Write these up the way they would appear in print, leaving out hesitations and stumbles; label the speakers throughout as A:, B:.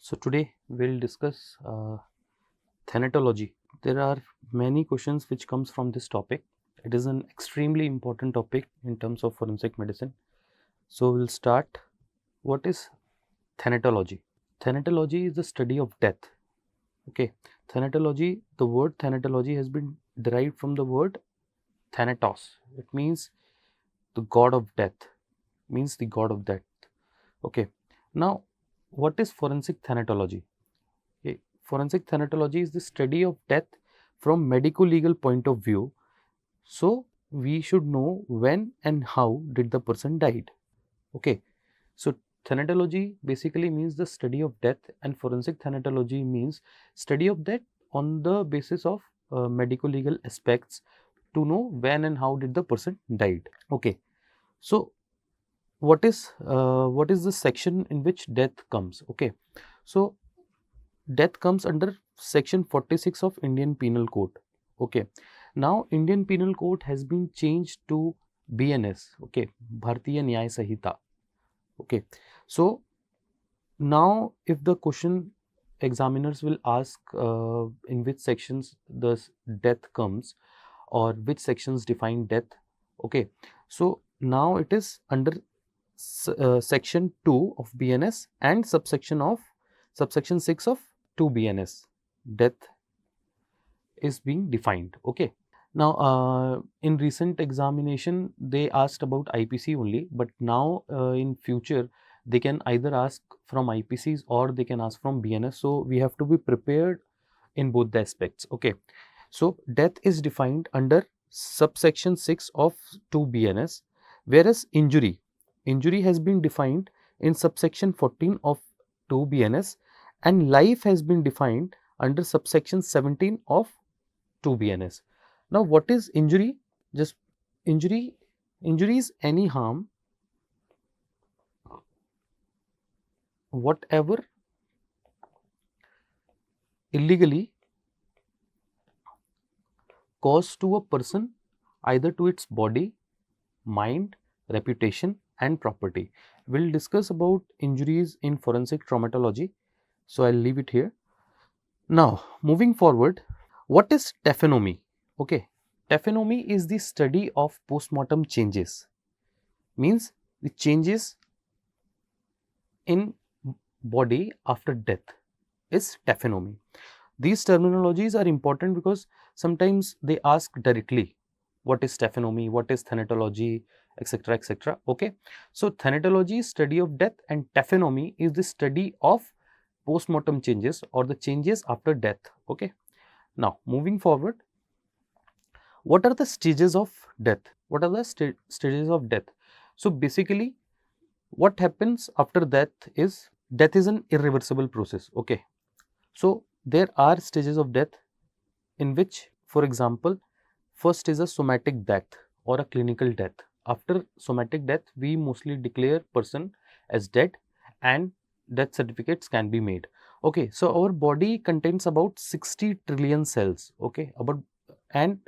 A: So today we'll discuss thanatology. There are many questions which comes from this topic. It is an extremely important topic in terms of forensic medicine. So we'll start. What is thanatology? Thanatology is the study of death. Okay, thanatology. The word thanatology has been derived from the word thanatos. It means the god of death. Means the god of death. Okay. Now, what is forensic thanatology? Okay. Forensic thanatology is the study of death from medico-legal point of view. So, we should know when and how did the person died. Okay. So, thanatology basically means the study of death, and forensic thanatology means study of death on the basis of medico-legal aspects to know when and how did the person died. Okay. So, what is the section in which death comes? Okay, so death comes under section 46 of Indian Penal Code. Okay, now Indian Penal Code has been changed to BNS. Okay, Bharatiya Nyaya Sahita. Okay, so now if the question examiners will ask in which sections the death comes or which sections define death. Okay, so now it is under section 2 of BNS and subsection 6 of 2 BNS. Death is being defined. Okay. Now, in recent examination, they asked about IPC only, but now in future, they can either ask from IPCs or they can ask from BNS. So, we have to be prepared in both the aspects. Okay. So, death is defined under subsection 6 of 2 BNS, whereas injury has been defined in subsection 14 of 2 BNS, and life has been defined under subsection 17 of 2 BNS. Now, what is injury? Just injury is any harm whatever illegally caused to a person, either to its body, mind, reputation and property. We'll discuss about injuries in forensic traumatology. So, I'll leave it here. Now, moving forward, what is taphonomy? Okay, taphonomy is the study of postmortem changes. Means the changes in body after death is taphonomy. These terminologies are important because sometimes they ask directly what is taphonomy, what is thanatology, etc., etc. Okay, so thanatology is study of death and taphonomy is the study of postmortem changes or the changes after death. Okay, now moving forward, what are the stages of death? What are the stages of death? So basically, what happens after death is an irreversible process. Okay, so there are stages of death in which, for example, first is a somatic death or a clinical death. After somatic death, we mostly declare person as dead and death certificates can be made. Okay, so our body contains about 60 trillion cells. Okay, and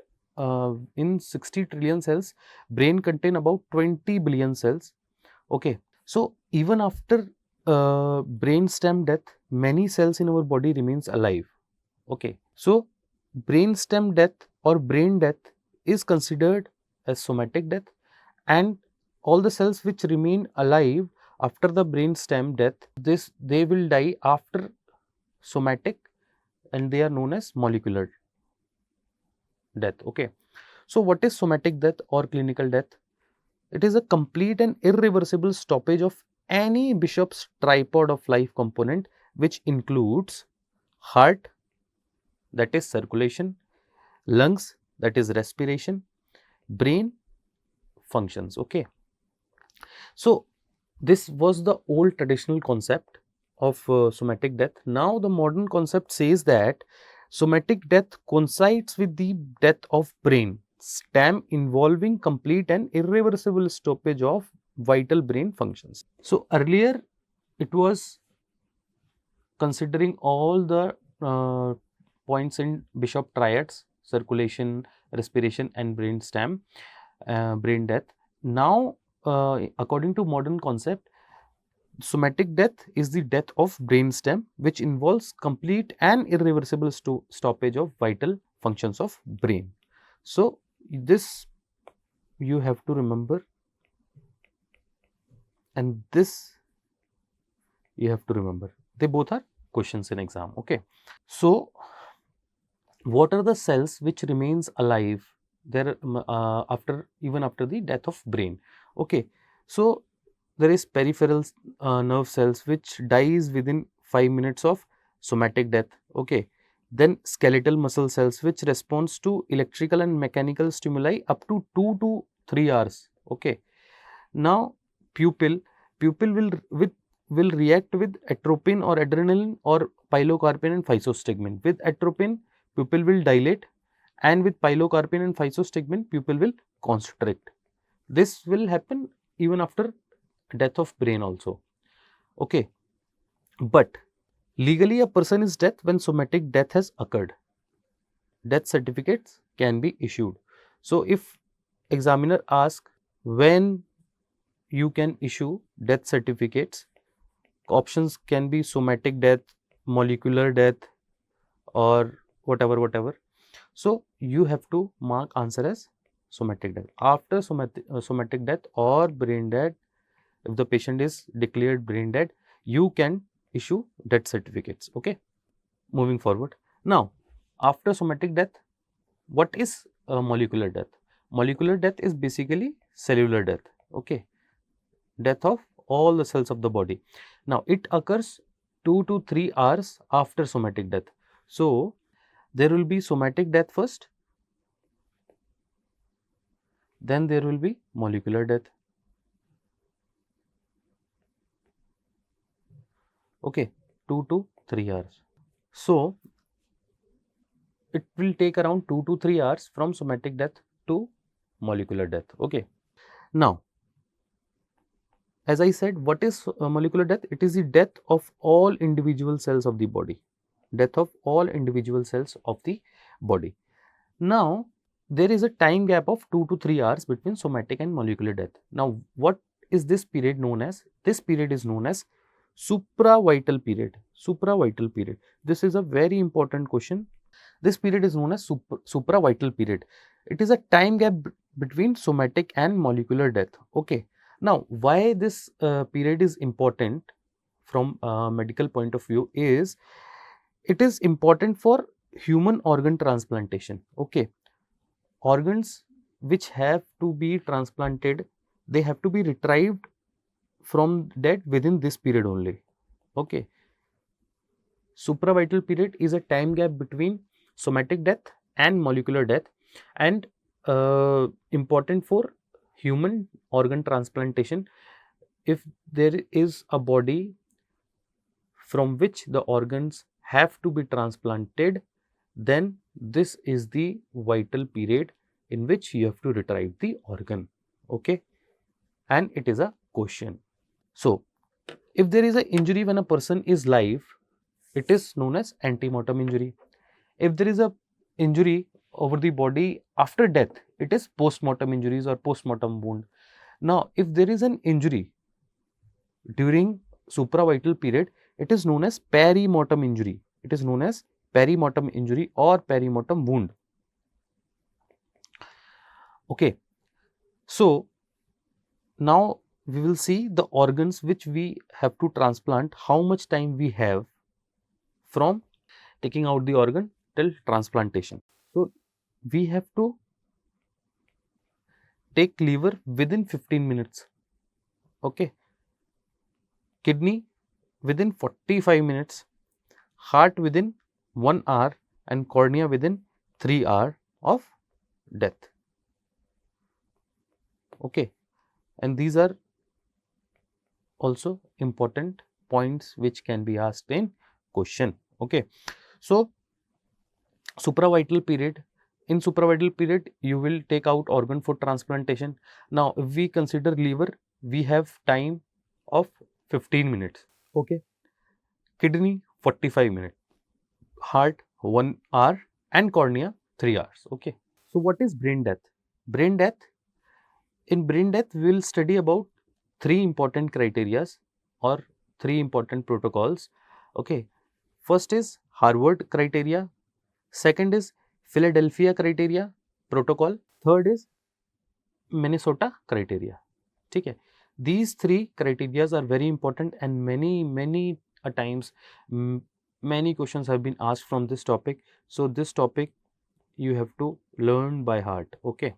A: in 60 trillion cells, brain contain about 20 billion cells. Okay, so even after brain stem death, many cells in our body remains alive. Okay, so brain stem death or brain death is considered as somatic death, and all the cells which remain alive after the brain stem death, they will die after somatic, and they are known as molecular death. Okay, so what is somatic death or clinical death? It is a complete and irreversible stoppage of any Bishop's tripod of life component, which includes heart, that is circulation, lungs, that is respiration, brain functions. Okay, so this was the old traditional concept of somatic death. Now the modern concept says that somatic death coincides with the death of brain stem involving complete and irreversible stoppage of vital brain functions. So earlier it was considering all the points in Bishop triads: circulation, respiration and brain stem, brain death. Now according to modern concept, somatic death is the death of brainstem which involves complete and irreversible stoppage of vital functions of brain. So, this you have to remember, and this you have to remember. They both are questions in exam. Okay. So, what are the cells which remains alive there even after the death of brain? Okay. So, there is peripheral nerve cells which dies within 5 minutes of somatic death. Okay. Then skeletal muscle cells which responds to electrical and mechanical stimuli up to 2 to 3 hours. Okay. Now, pupil will react with atropine or adrenaline or pilocarpine and physostigmine. With atropine, pupil will dilate, and with pilocarpine and physostigmine, pupil will constrict. This will happen even after death of brain also. Okay. But legally, a person is dead when somatic death has occurred. Death certificates can be issued. So, if examiner asks when you can issue death certificates, options can be somatic death, molecular death, or whatever. So, you have to mark answer as somatic death. After somatic death or brain death, if the patient is declared brain dead, you can issue death certificates. Okay. Moving forward. Now, after somatic death, what is molecular death? Molecular death is basically cellular death. Okay. Death of all the cells of the body. Now, it occurs 2 to 3 hours after somatic death. So, there will be somatic death first, then there will be molecular death. Okay, 2 to 3 hours. So, it will take around 2 to 3 hours from somatic death to molecular death. Okay. Now, as I said, what is molecular death? It is the death of all individual cells of the body. Death of all individual cells of the body. Now, there is a time gap of 2 to 3 hours between somatic and molecular death. Now, what is this period known as? This period is known as supravital period. Supravital period. This is a very important question. This period is known as supravital period. It is a time gap between somatic and molecular death. Okay. Now, why this period is important from a medical point of view is, it is important for human organ transplantation. Okay. Organs which have to be transplanted, they have to be retrieved from dead within this period only. Okay. Supravital period is a time gap between somatic death and molecular death, and important for human organ transplantation. If there is a body from which the organs have to be transplanted, then this is the vital period in which you have to retrieve the organ. Okay. And it is a question. So, if there is an injury when a person is live, it is known as antemortem injury. If there is a injury over the body after death, it is postmortem injuries or postmortem wound. Now, if there is an injury during supravital period, it is known as perimortem injury. It is known as perimortem injury or perimortem wound. Okay. So, now we will see the organs which we have to transplant, how much time we have from taking out the organ till transplantation. So, we have to take liver within 15 minutes. Okay. Kidney within 45 minutes, heart within 1 hour, and cornea within 3 hours of death. Okay. And these are also important points which can be asked in question. Okay. So, supravital period. In supravital period, you will take out organ for transplantation. Now, if we consider liver, we have time of 15 minutes. Okay. Kidney 45 minutes, heart 1 hour, and cornea 3 hours. Okay. So, what is brain death? Brain death. In brain death, we will study about 3 important criterias. or 3 important protocols. Okay, first is Harvard criteria, second is Philadelphia criteria protocol, third is Minnesota criteria. Okay, these 3 criterias are very important, and many a times many questions have been asked from this topic. So this topic you have to learn by heart. Okay,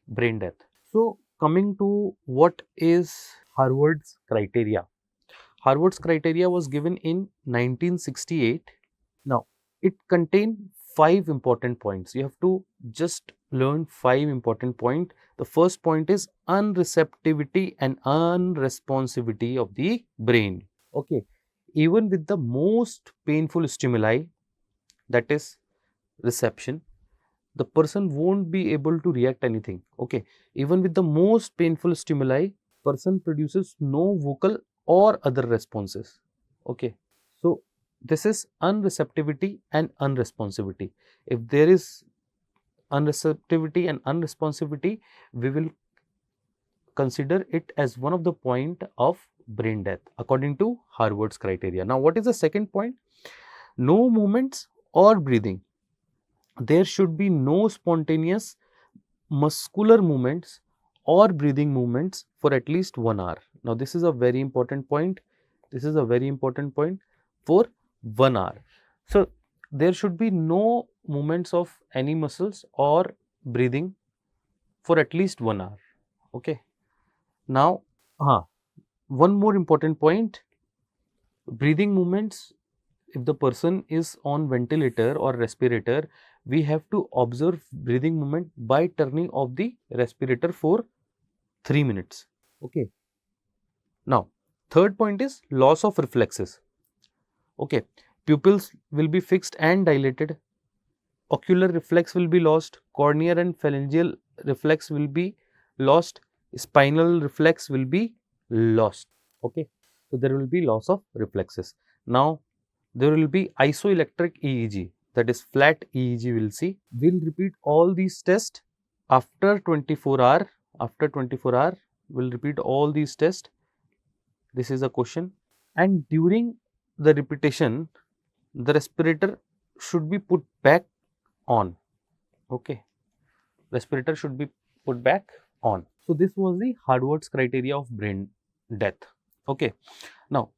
A: brain death. So coming to what is Harvard's criteria. Harvard's criteria was given in 1968. Now, it contained 5 important points. You have to just learn 5 important points. The first point is unreceptivity and unresponsivity of the brain. Okay, even with the most painful stimuli, that is reception, the person won't be able to react anything. Okay, even with the most painful stimuli, person produces no vocal or other responses. Okay, so this is unreceptivity and unresponsivity. If there is unreceptivity and unresponsivity, we will consider it as one of the point of brain death according to Harvard's criteria. Now, what is the second point? No movements or breathing. There should be no spontaneous muscular movements or breathing movements for at least 1 hour. Now, this is a very important point. This is a very important point for 1 hour. So, there should be no movements of any muscles or breathing for at least 1 hour. Okay. Now, one more important point, breathing movements. If the person is on ventilator or respirator, we have to observe breathing movement by turning off the respirator for 3 minutes. Okay. Now, third point is loss of reflexes. Okay. Pupils will be fixed and dilated. Ocular reflex will be lost. Corneal and phalangeal reflex will be lost. Spinal reflex will be lost. Okay. So, there will be loss of reflexes. Now, there will be isoelectric EEG, that is flat EEG we will see. We will repeat all these tests after 24 hour. After 24 hour, we will repeat all these tests. This is a question. And during the repetition, the respirator should be put back on. Okay. Respirator should be put back on. So, this was the Harvard's criteria of brain death. Okay. Now,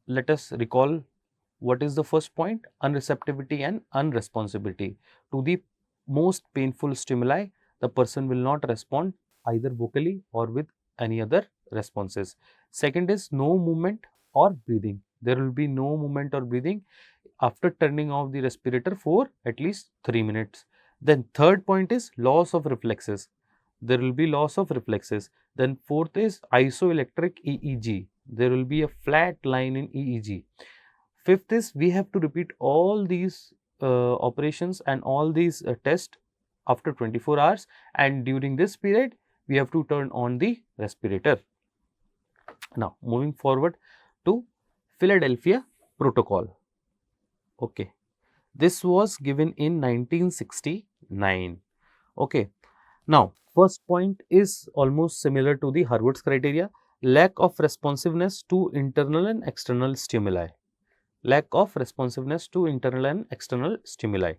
A: let us recall what is the first point? Unreceptivity and unresponsibility. To the most painful stimuli, the person will not respond either vocally or with any other responses. Second is no movement or breathing. There will be no movement or breathing after turning off the respirator for at least 3 minutes. Then third point is loss of reflexes. There will be loss of reflexes. Then fourth is isoelectric EEG. There will be a flat line in EEG. Fifth is we have to repeat all these operations and all these tests after 24 hours, and during this period we have to turn on the respirator. Now, moving forward to Philadelphia protocol. Okay, this was given in 1969. Okay, now first point is almost similar to the Harvard's criteria, lack of responsiveness to internal and external stimuli. Lack of responsiveness to internal and external stimuli.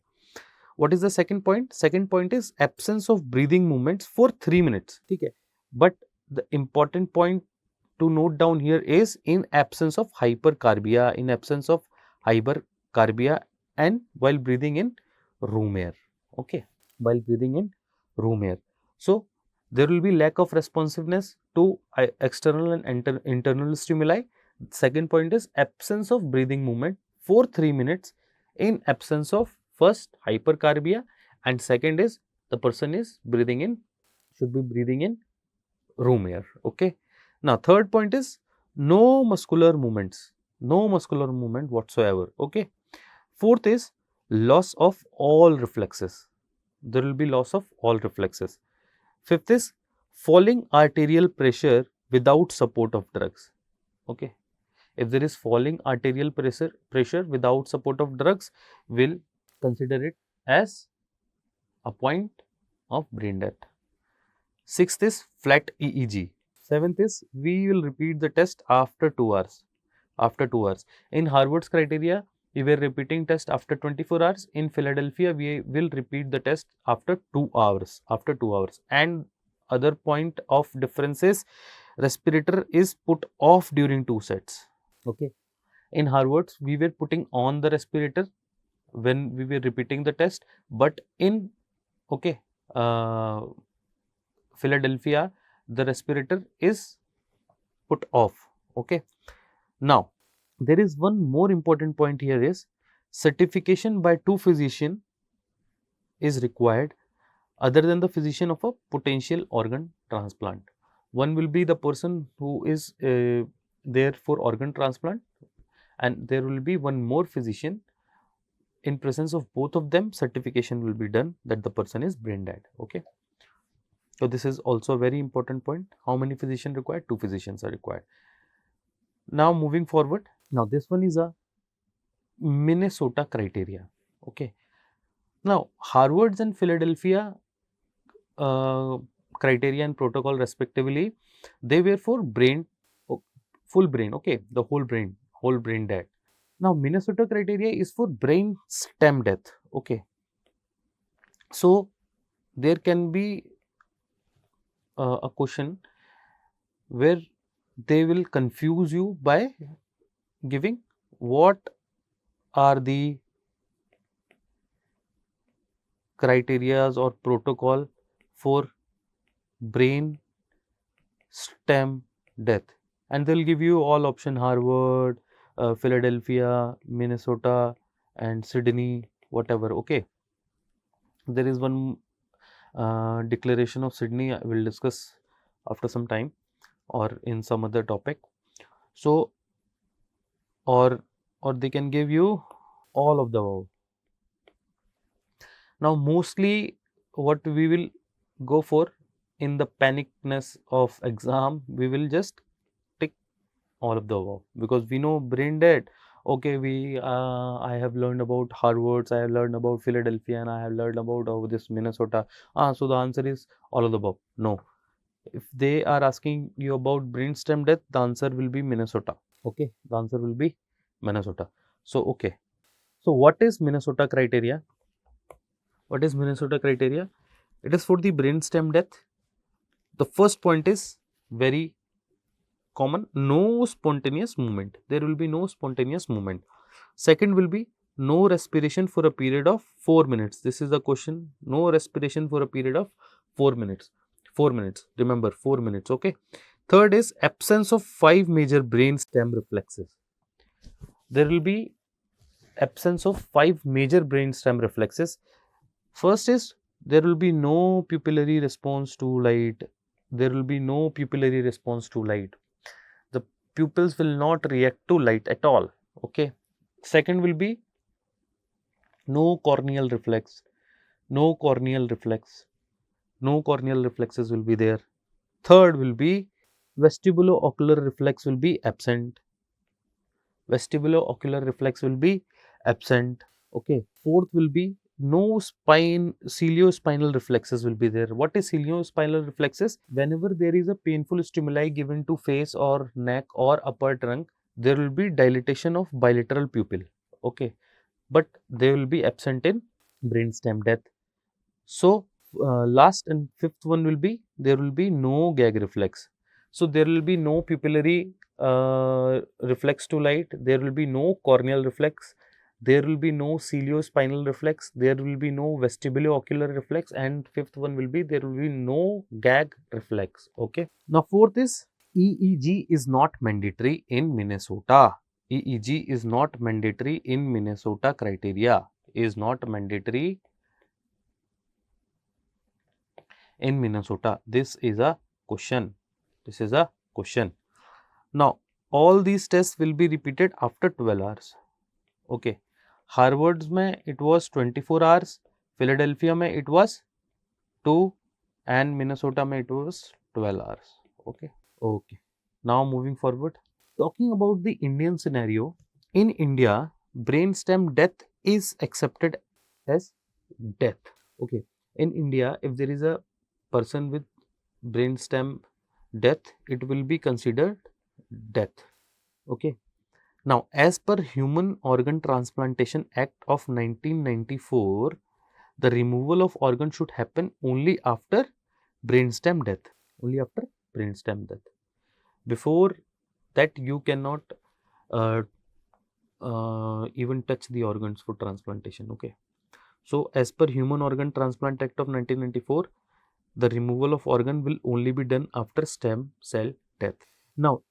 A: What is the second point? Second point is absence of breathing movements for 3 minutes. Okay. But the important point to note down here is in absence of hypercarbia, and while breathing in room air. Okay, while breathing in room air. So, there will be lack of responsiveness to external and internal stimuli. Second point is absence of breathing movement for 3 minutes in absence of first hypercarbia, and second is the person is breathing in, should be breathing in room air. Okay. Now, third point is no muscular movements, no muscular movement whatsoever. Okay. Fourth is loss of all reflexes. There will be loss of all reflexes. Fifth is falling arterial pressure without support of drugs. Okay. If there is falling arterial pressure without support of drugs, we'll consider it as a point of brain death. Sixth is flat EEG. Seventh is we will repeat the test after 2 hours. After 2 hours. In Harvard's criteria, we were repeating test after 24 hours. In Philadelphia, we will repeat the test after 2 hours. After 2 hours. And other point of difference is respirator is put off during 2 sets. Okay. In Harvard's, we were putting on the respirator when we were repeating the test, but in okay Philadelphia, the respirator is put off. Okay. Now, there is one more important point here is certification by 2 physician is required other than the physician of a potential organ transplant. One will be the person who is there for organ transplant, and there will be one more physician. In presence of both of them, certification will be done that the person is brain dead. Okay. So this is also a very important point. How many physicians required? 2 physicians are required. Now moving forward. Now this one is a Minnesota criteria. Okay. Now Harvard's and Philadelphia criteria and protocol respectively, they were for brain, full brain. Okay, the whole brain dead. Now Minnesota criteria is for brain stem death. Okay. So there can be a question where they will confuse you by giving what are the criterias or protocol for brain stem death, and they'll give you all option Harvard, Philadelphia, Minnesota and Sydney, whatever. Okay, there is one declaration of Sydney I will discuss after some time or in some other topic. So or they can give you all of the above. Now mostly what we will go for in the panicness of exam, we will just tick all of the above because we know brain dead. Okay, I have learned about Harvard, I have learned about Philadelphia, and I have learned about this Minnesota. So the answer is all of the above. No, if they are asking you about brainstem death, the answer will be Minnesota. Okay, the answer will be Minnesota. So okay, so what is Minnesota criteria? What is Minnesota criteria? It is for the brainstem death. The first point is very common, no spontaneous movement. There will be no spontaneous movement. Second will be no respiration for a period of 4 minutes. This is the question. No respiration for a period of 4 minutes. 4 minutes. Remember 4 minutes. Okay. Third is absence of 5 major brain stem reflexes. There will be absence of 5 major brain stem reflexes. First is there will be no pupillary response to light. There will be no pupillary response to light. The pupils will not react to light at all. Okay. Second will be no corneal reflex. No corneal reflex. No corneal reflexes will be there. Third will be vestibulo-ocular reflex will be absent. Vestibulo-ocular reflex will be absent. Okay. Fourth will be no ciliospinal reflexes will be there. What is ciliospinal reflexes? Whenever there is a painful stimuli given to face or neck or upper trunk, there will be dilatation of bilateral pupil. Okay, but they will be absent in brainstem death. So last and fifth one will be there will be no gag reflex. So there will be no pupillary reflex to light. There will be no corneal reflex. There will be no ciliospinal reflex, there will be no vestibulo-ocular reflex, and fifth one will be there will be no gag reflex. Okay. Now fourth is EEG is not mandatory in Minnesota. EEG is not mandatory in Minnesota criteria. Is not mandatory in Minnesota. This is a question. This is a question. Now all these tests will be repeated after 12 hours. Okay. Harvard's में it was 24 hours, Philadelphia में it was 2 and Minnesota में it was 12 hours. Okay. Okay. Now moving forward. Talking about the Indian scenario, in India, brainstem death is accepted as death. Okay. In India, if there is a person with brainstem death, it will be considered death. Okay. Now, as per Human Organ Transplantation Act of 1994, the removal of organ should happen only after brainstem death. Only after brainstem death. Before that, you cannot uh, even touch the organs for transplantation. Okay. So, as per Human Organ Transplant Act of 1994, the removal of organ will only be done after stem cell death. Now,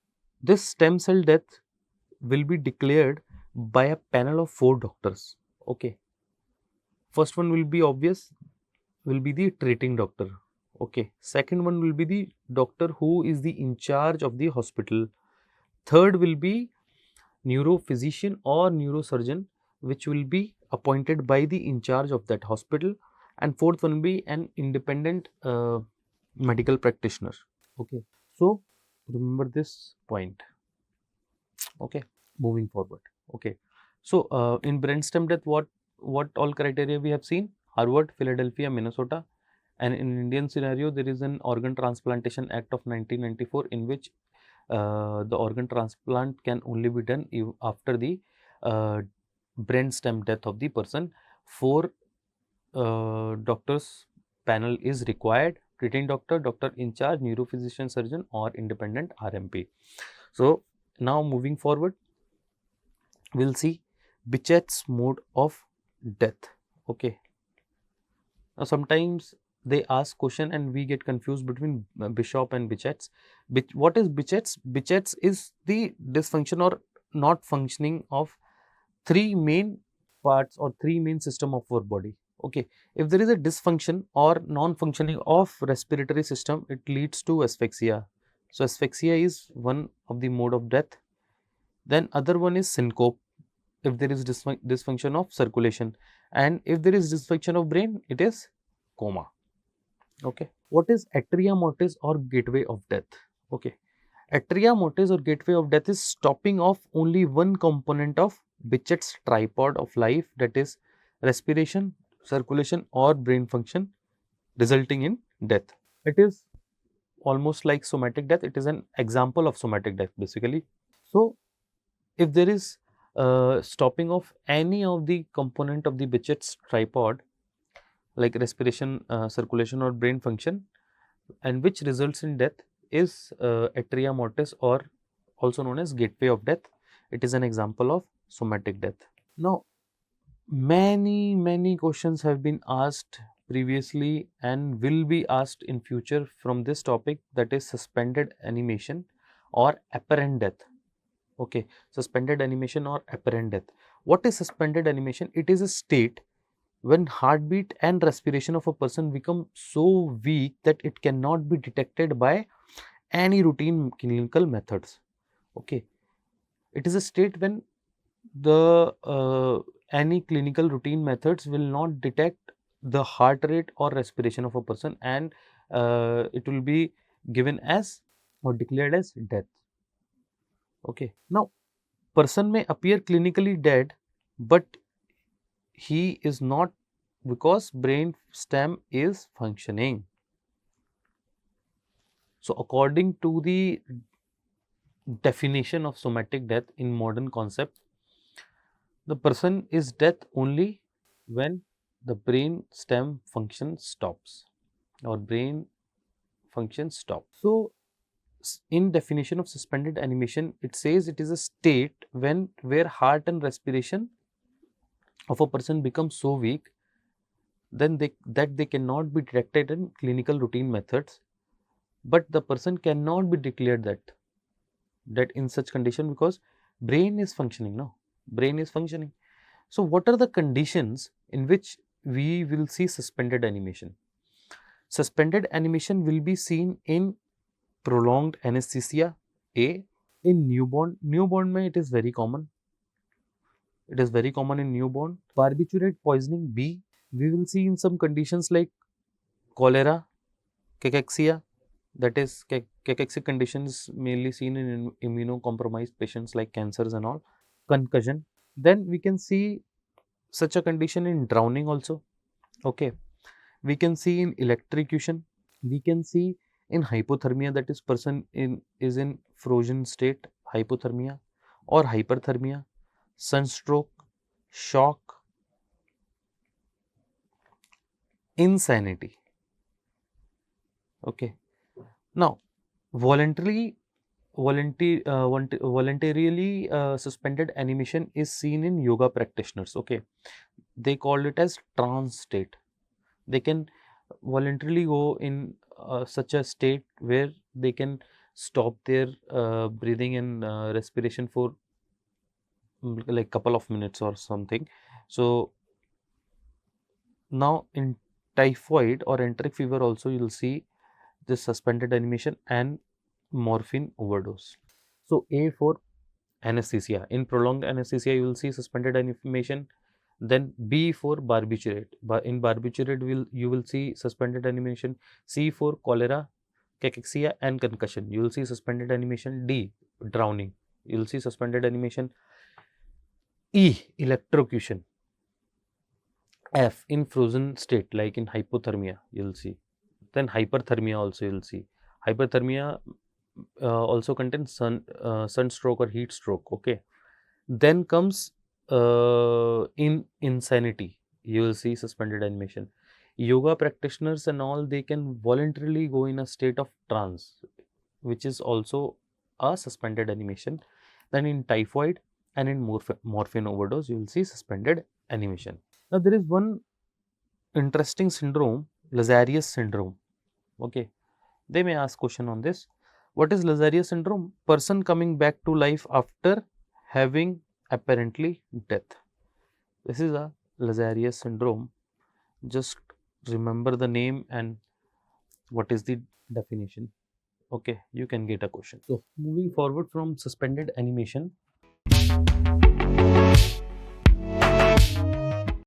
A: this stem cell death will be declared by a panel of 4 doctors. Okay. First one will be obvious, will be the treating doctor. Okay. Second one will be the doctor who is the in charge of the hospital. Third will be neurophysician or neurosurgeon, which will be appointed by the in charge of that hospital. And fourth one will be an independent medical practitioner. Okay. So remember this point. Okay. Moving forward. Okay. So in brainstem death, what all criteria we have seen? Harvard, Philadelphia, Minnesota. And in Indian scenario, there is an Organ Transplantation Act of 1994 in which the organ transplant can only be done after the brainstem death of the person. 4 doctors panel is required: treating doctor, doctor in charge, neurophysician, surgeon, or independent RMP. So now moving forward, we'll see Bichet's mode of death. Okay. Now sometimes they ask question and we get confused between Bishop and Bichet's. What is Bichet's? Bichet's is the dysfunction or not functioning of 3 main parts or 3 main system of our body. Okay. If there is a dysfunction or non-functioning of respiratory system, it leads to asphyxia. So asphyxia is one of the mode of death. Then other one is syncope, if there is dysfunction of circulation, and if there is dysfunction of brain, it is coma. Okay. What is atria mortis or gateway of death? Okay. Atria mortis or gateway of death is stopping of only one component of Bichet's tripod of life, that is respiration, circulation, or brain function, resulting in death. It is almost like somatic death. It is an example of somatic death basically. So if there is stopping of any of the component of the Bichet's tripod, like respiration, circulation, or brain function, and which results in death, is atria mortis, or also known as gateway of death. It is an example of somatic death. Now, many questions have been asked previously and will be asked in future from this topic, that is suspended animation or apparent death. Okay, suspended animation or apparent death. What is suspended animation? It is a state when heartbeat and respiration of a person become so weak that it cannot be detected by any routine clinical methods. Okay, it is a state when the any clinical routine methods will not detect the heart rate or respiration of a person, and it will be given as or declared as death. Okay, now person may appear clinically dead, but he is not, because brain stem is functioning. So according to the definition of somatic death in modern concept, the person is death only when the brain stem function stops or brain function stops. So in definition of suspended animation, it says it is a state when where heart and respiration of a person becomes so weak then they cannot be detected in clinical routine methods, but the person cannot be declared that in such condition, because brain is functioning now. Brain is functioning. So what are the conditions in which we will see suspended animation? Suspended animation will be seen in prolonged anesthesia A, in newborn mein it is very common. It is very common in newborn. Barbiturate poisoning B, we will see in some conditions like cholera, cachexia, that is cachexic conditions mainly seen in immunocompromised patients like cancers and all, concussion. Then we can see such a condition in drowning also. Okay, we can see in electrocution, we can see In hypothermia, that is person is in frozen state, hypothermia or hyperthermia, sunstroke, shock, insanity. Okay. Now, voluntarily voluntarily suspended animation is seen in yoga practitioners. Okay, they call it as trance state. They can voluntarily go in such a state where they can stop their breathing and respiration for like couple of minutes or something. So now in typhoid or enteric fever also you'll see this suspended animation and morphine overdose. So A for anesthesia. In prolonged anesthesia, you will see suspended animation. Then B for barbiturate. In barbiturate, you will see suspended animation. C for cholera, cachexia, and concussion. You will see suspended animation. D, drowning. You will see suspended animation. E, electrocution. F, in frozen state, like in hypothermia, you will see. Then hyperthermia also you will see. Hyperthermia also contains sunstroke or heat stroke. Okay. Then comes in insanity. You will see suspended animation. Yoga practitioners and all, they can voluntarily go in a state of trance, which is also a suspended animation. Then in typhoid and in morphine overdose, you will see suspended animation. Now there is one interesting syndrome, Lazarus syndrome. Okay, they may ask question on this. What is Lazarus syndrome? Person coming back to life after having apparently death. This is a Lazarus syndrome. Just remember the name and what is the definition. Okay, you can get a question. So moving forward from suspended animation,